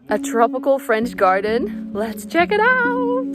A tropical French garden. Let's check it out!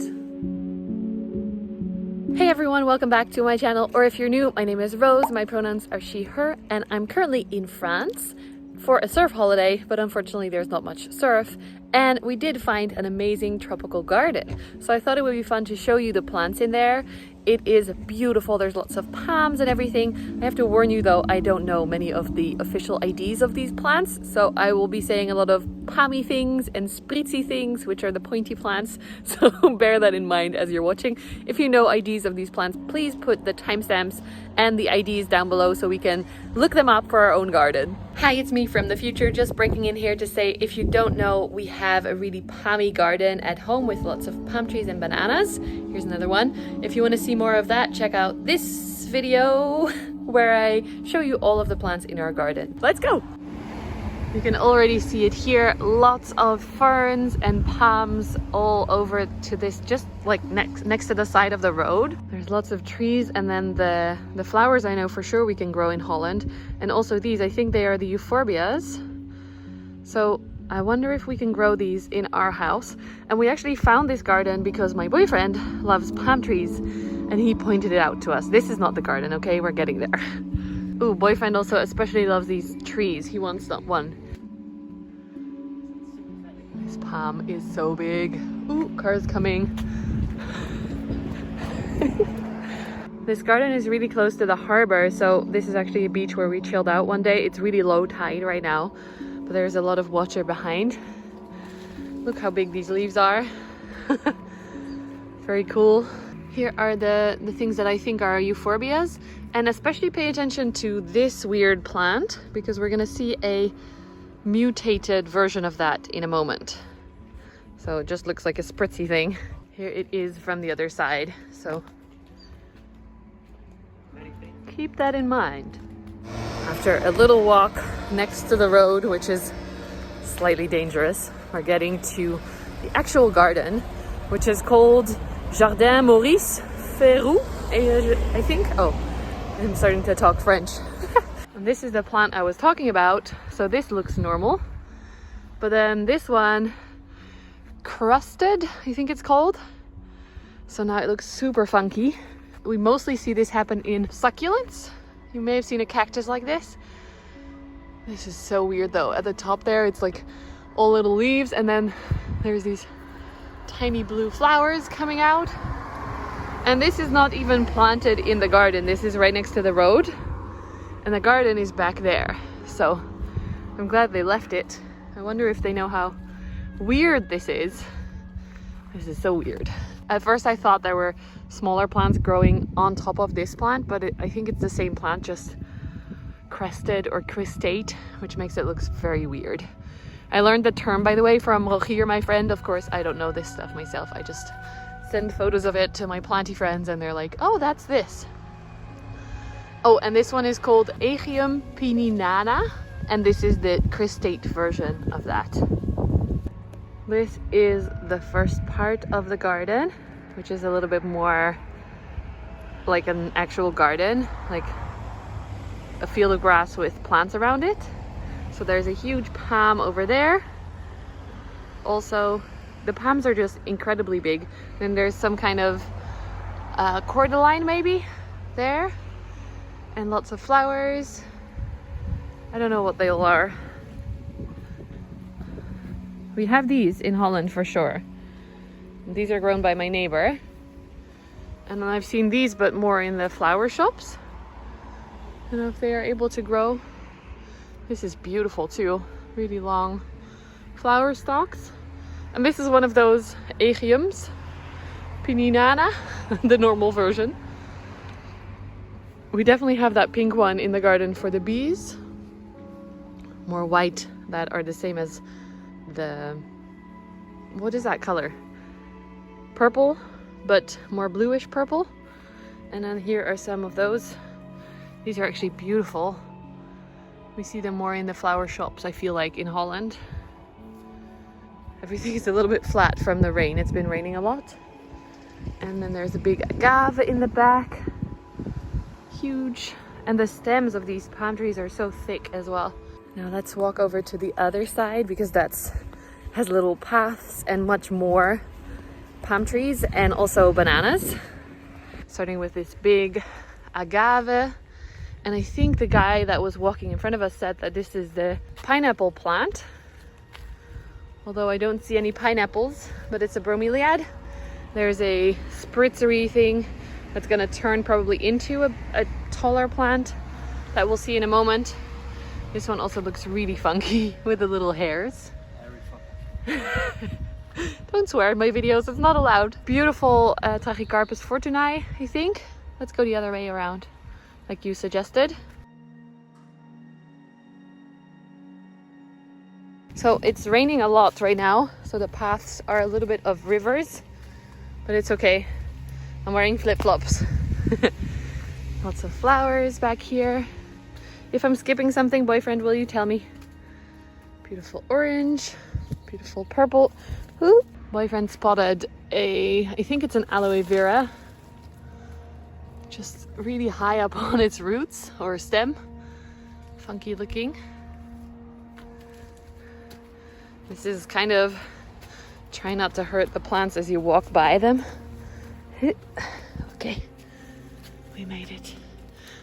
Hey everyone, welcome back to my channel, or if you're new, my name is Rose, my pronouns are she, her, and I'm currently in France for a surf holiday, but unfortunately there's not much surf, and we did find an amazing tropical garden. So I thought it would be fun to show you the plants in there. It is beautiful, there's lots of palms and everything. I have to warn you though, I don't know many of the official IDs of these plants, so I will be saying a lot of palmy things and spritzy things, which are the pointy plants, so bear that in mind as you're watching. If you know IDs of these plants, please put the timestamps and the IDs down below so we can look them up for our own garden. Hi, it's me from the future, just breaking in here to say, if you don't know, we have a really palmy garden at home with lots of palm trees and bananas. Here's another one. If you want to see more of that, check out this video where I show you all of the plants in our garden. Let's go! You can already see it here, lots of ferns and palms all over to this, just like next to the side of the road. There's lots of trees, and then the flowers I know for sure we can grow in Holland. And also these, I think they are the euphorbias. So I wonder if we can grow these in our house. And we actually found this garden because my boyfriend loves palm trees and he pointed it out to us. This is not the garden, okay? We're getting there. Ooh, boyfriend also especially loves these trees. He wants that one. This palm is so big. Ooh, cars coming. This garden is really close to the harbor, so this is actually a beach where we chilled out one day. It's really low tide right now, but there's a lot of water behind. Look how big these leaves are. Very cool. Here are the things that I think are euphorbias, and especially pay attention to this weird plant because we're gonna see a mutated version of that in a moment. So it just looks like a spritzy thing. Here it is from the other side, so keep that in mind. After a little walk next to the road, which is slightly dangerous, we're getting to the actual garden, which is called Jardin Maurice Ferrou, I think. Oh, I'm starting to talk French. And this is the plant I was talking about. So this looks normal, but then this one, crusted, I think it's called. So now it looks super funky. We mostly see this happen in succulents. You may have seen a cactus like this. This is so weird though. At the top there, it's like all little leaves, and then there's these tiny blue flowers coming out. And this is not even planted in the garden. This is right next to the road, and the garden is back there. So I'm glad they left it. I wonder if they know how weird this is. This is so weird. At first I thought there were smaller plants growing on top of this plant, but I think it's the same plant, just crested or cristate, which makes it look very weird. I learned the term, by the way, from Roos, my friend. Of course, I don't know this stuff myself. I just send photos of it to my planty friends and they're like, oh, that's this. Oh, and this one is called Aegium pininana, and this is the cristate version of that. This is the first part of the garden, which is a little bit more like an actual garden, like a field of grass with plants around it. So there's a huge palm over there. Also, the palms are just incredibly big. Then there's some kind of cordyline maybe there, and lots of flowers. I don't know what they all are. We have these in Holland for sure. These are grown by my neighbor. And then I've seen these, but more in the flower shops. I don't know if they are able to grow. This is beautiful too. Really long flower stalks. And this is one of those Aegiums pininana, the normal version. We definitely have that pink one in the garden for the bees. More white that are the same as the, what is that color? Purple, but more bluish purple. And then here are some of those. These are actually beautiful. We see them more in the flower shops, I feel like, in Holland. Everything is a little bit flat from the rain. It's been raining a lot. And then there's a big agave in the back. Huge. And the stems of these palm trees are so thick as well. Now let's walk over to the other side because that's has little paths and much more palm trees and also bananas. Starting with this big agave. And I think the guy that was walking in front of us said that this is the pineapple plant. Although I don't see any pineapples, but it's a bromeliad. There's a spritzery thing that's gonna turn probably into a taller plant that we'll see in a moment. This one also looks really funky with the little hairs. Don't swear in my videos, it's not allowed. Beautiful Trachycarpus fortunae, I think. Let's go the other way around, like you suggested. So it's raining a lot right now, so the paths are a little bit of rivers, but it's okay. I'm wearing flip-flops. Lots of flowers back here. If I'm skipping something, boyfriend, will you tell me? Beautiful orange, beautiful purple. Ooh. Boyfriend spotted I think it's an aloe vera, just really high up on its roots or stem. Funky looking. This is kind of try not to hurt the plants as you walk by them. Okay, we made it.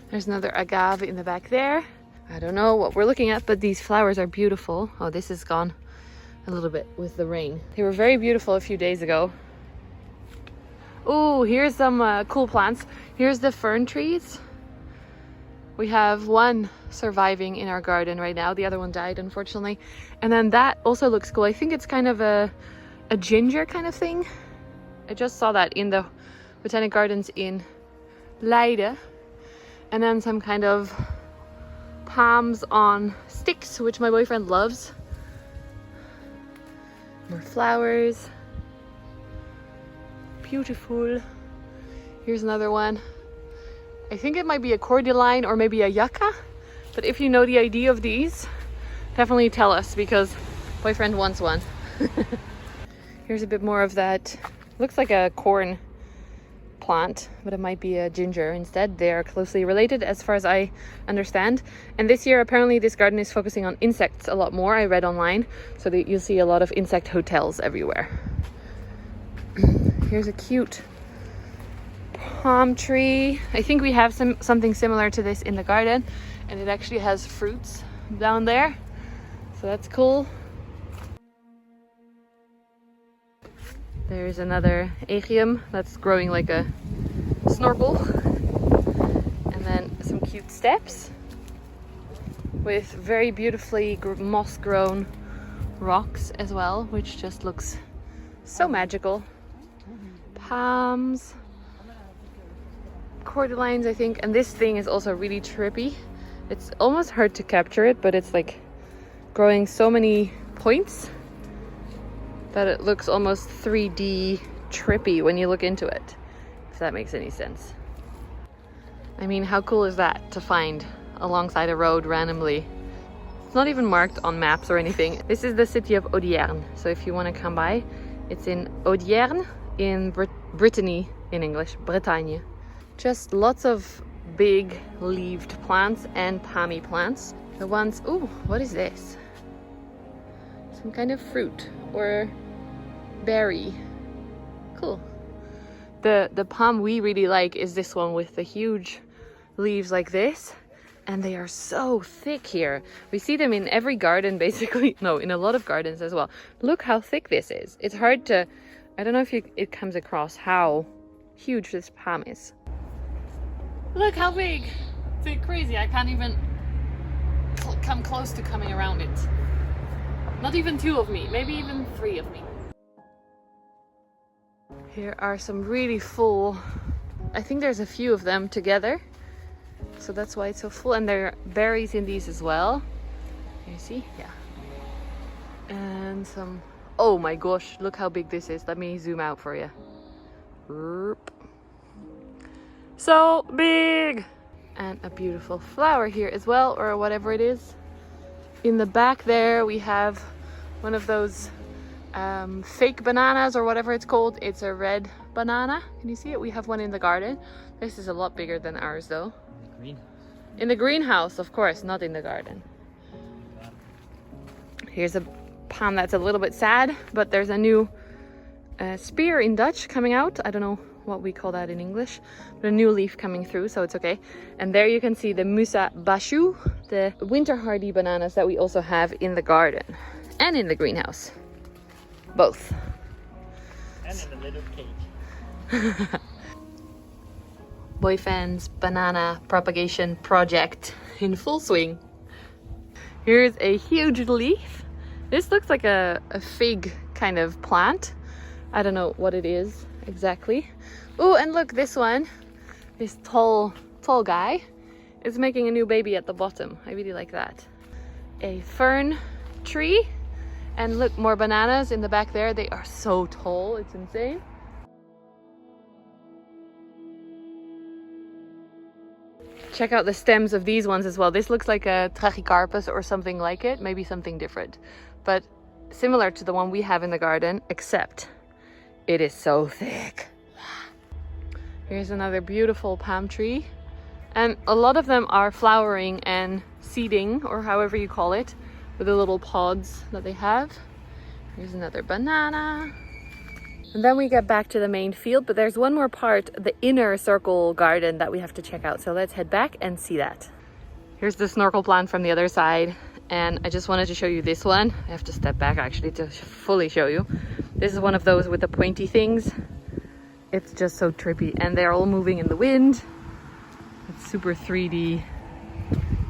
There's another agave in the back there. I don't know what we're looking at, but these flowers are beautiful. Oh, this is gone a little bit with the rain. They were very beautiful a few days ago. Oh, here's some cool plants. Here's the fern trees. We have one surviving in our garden right now. The other one died, unfortunately. And then that also looks cool. I think it's kind of a ginger kind of thing. I just saw that in the Botanic Gardens in Leiden. And then some kind of palms on sticks, which my boyfriend loves. More flowers. Beautiful. Here's another one. I think it might be a cordyline or maybe a yucca. But if you know the idea of these, definitely tell us, because boyfriend wants one. Here's a bit more of that. Looks like a corn plant, but it might be a ginger instead. They are closely related as far as I understand. And this year apparently this garden is focusing on insects a lot more, I read online, so that you'll see a lot of insect hotels everywhere. Here's a cute palm tree. I think we have something similar to this in the garden, and it actually has fruits down there, so that's cool. There's another aegium that's growing like a snorkel. And then some cute steps with very beautifully moss-grown rocks as well, which just looks so magical. Palms, cordylines, I think. And this thing is also really trippy. It's almost hard to capture it, but it's like growing so many points that it looks almost 3D trippy when you look into it, if that makes any sense. I mean, how cool is that to find alongside a road randomly? It's not even marked on maps or anything. This is the city of Audierne, so if you want to come by, it's in Audierne in Brittany, in English, Bretagne. Just lots of big leaved plants and palmy plants. The ones, ooh, what is this? Some kind of fruit or berry. Cool. The palm we really like is this one with the huge leaves like this, and they are so thick here. We see them in every garden basically. No, in a lot of gardens as well. Look how thick this is. It's hard to, I don't know if it comes across how huge this palm is. Look how big. It's crazy. I can't even come close to coming around it. Not even 2 of me, maybe even 3 of me. Here are some really full, I think there's a few of them together, so that's why it's so full. And there are berries in these as well. Can you see? Yeah. And some, oh my gosh, look how big this is. Let me zoom out for you. So big! And a beautiful flower here as well, or whatever it is. In the back there we have one of those fake bananas or whatever it's called. It's a red banana. Can you see it? We have one in the garden. This is a lot bigger than ours though. Greenhouse. In the greenhouse, of course, not in the garden. Here's a palm that's a little bit sad, but there's a new spear in Dutch coming out. I don't know what we call that in English, but a new leaf coming through, so it's okay. And there you can see the Musa Bashu, the winter hardy bananas that we also have in the garden and in the greenhouse. Both. And in a little cage. Boyfriend's banana propagation project in full swing. Here's a huge leaf. This looks like a fig kind of plant. I don't know what it is exactly. Oh, and look, this one, this tall guy is making a new baby at the bottom. I really like that. A fern tree, and look, more bananas in the back there. They are so tall, it's insane. Check out the stems of these ones as well. This looks like a trachycarpus or something like it, maybe something different, but similar to the one we have in the garden, except it is so thick. Here's another beautiful palm tree, and a lot of them are flowering and seeding, or however you call it, with the little pods that they have. Here's another banana. And then we get back to the main field, but there's one more part, the inner circle garden, that we have to check out. So let's head back and see that. Here's the snorkel plant from the other side. And I just wanted to show you this one. I have to step back actually to fully show you. This is one of those with the pointy things. It's just so trippy, and they're all moving in the wind. It's super 3D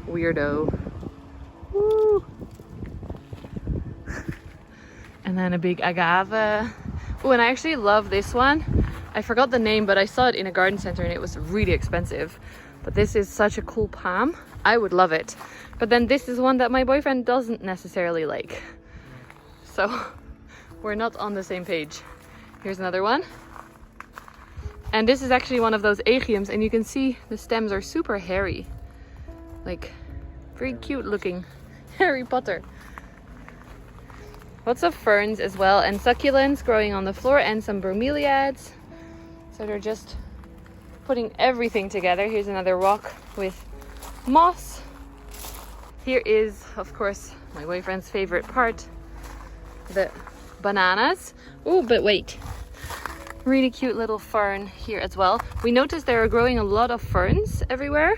weirdo. Woo. And then a big agave. Oh, and I actually love this one. I forgot the name, but I saw it in a garden center and it was really expensive. But this is such a cool palm. I would love it. But then this is one that my boyfriend doesn't necessarily like. So we're not on the same page. Here's another one. And this is actually one of those aegiums, and you can see the stems are super hairy. Like, very cute looking. Harry Potter. Lots of ferns as well, and succulents growing on the floor, and some bromeliads. So they're just putting everything together. Here's another rock with moss. Here is, of course, my boyfriend's favorite part, the bananas. Oh, but wait. Really cute little fern here as well. We noticed there are growing a lot of ferns everywhere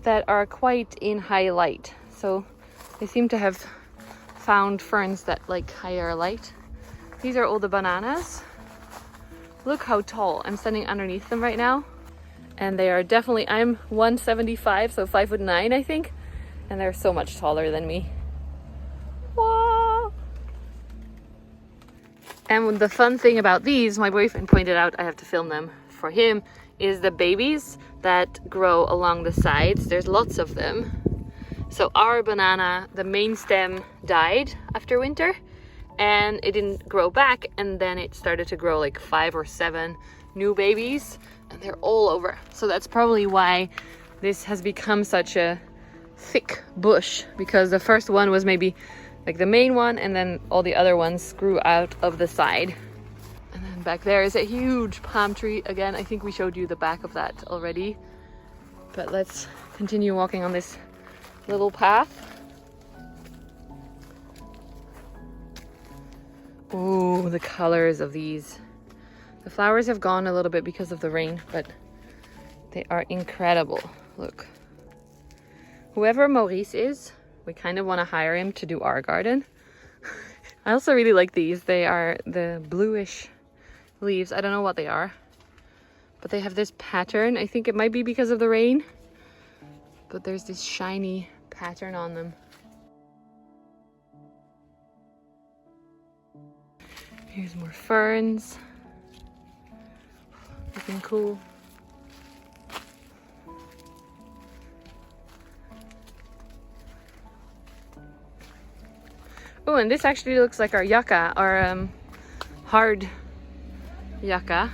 that are quite in high light. So they seem to have found ferns that like higher light. These are all the bananas. Look how tall. I'm standing underneath them right now. And they are definitely, I'm 175, so 5'9" I think. And they're so much taller than me. Wow. And the fun thing about these, my boyfriend pointed out, I have to film them for him, is the babies that grow along the sides. There's lots of them. So our banana, the main stem died after winter and it didn't grow back, and then it started to grow like 5 or 7 new babies, and they're all over. So that's probably why this has become such a thick bush, because the first one was maybe like the main one, and then all the other ones grew out of the side. And then back there is a huge palm tree. Again, I think we showed you the back of that already, but let's continue walking on this little path. Oh, the colors of these. The flowers have gone a little bit because of the rain, but they are incredible. Look. Whoever Maurice is, we kind of want to hire him to do our garden. I also really like these. They are the bluish leaves. I don't know what they are, but they have this pattern. I think it might be because of the rain, but there's this shiny pattern on them. Here's more ferns. Looking cool. Oh, and this actually looks like our yucca, our hard yucca,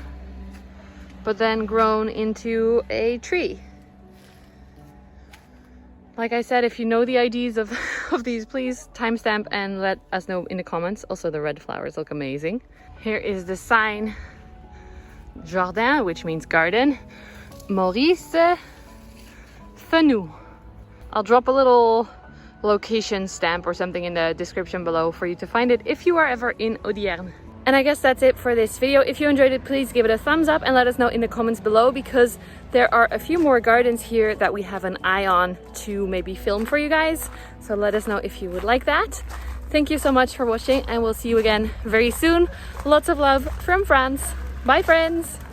but then grown into a tree. Like I said, if you know the IDs of these, please timestamp and let us know in the comments. Also, the red flowers look amazing. Here is the sign, Jardin, which means garden. Maurice Fenou. I'll drop a little location stamp or something in the description below for you to find it if you are ever in Audierne. And I guess that's it for this video. If you enjoyed it, please give it a thumbs up and let us know in the comments below, because there are a few more gardens here that we have an eye on to maybe film for you guys. So let us know if you would like that. Thank you so much for watching, and we'll see you again very soon. Lots of love from France. Bye friends!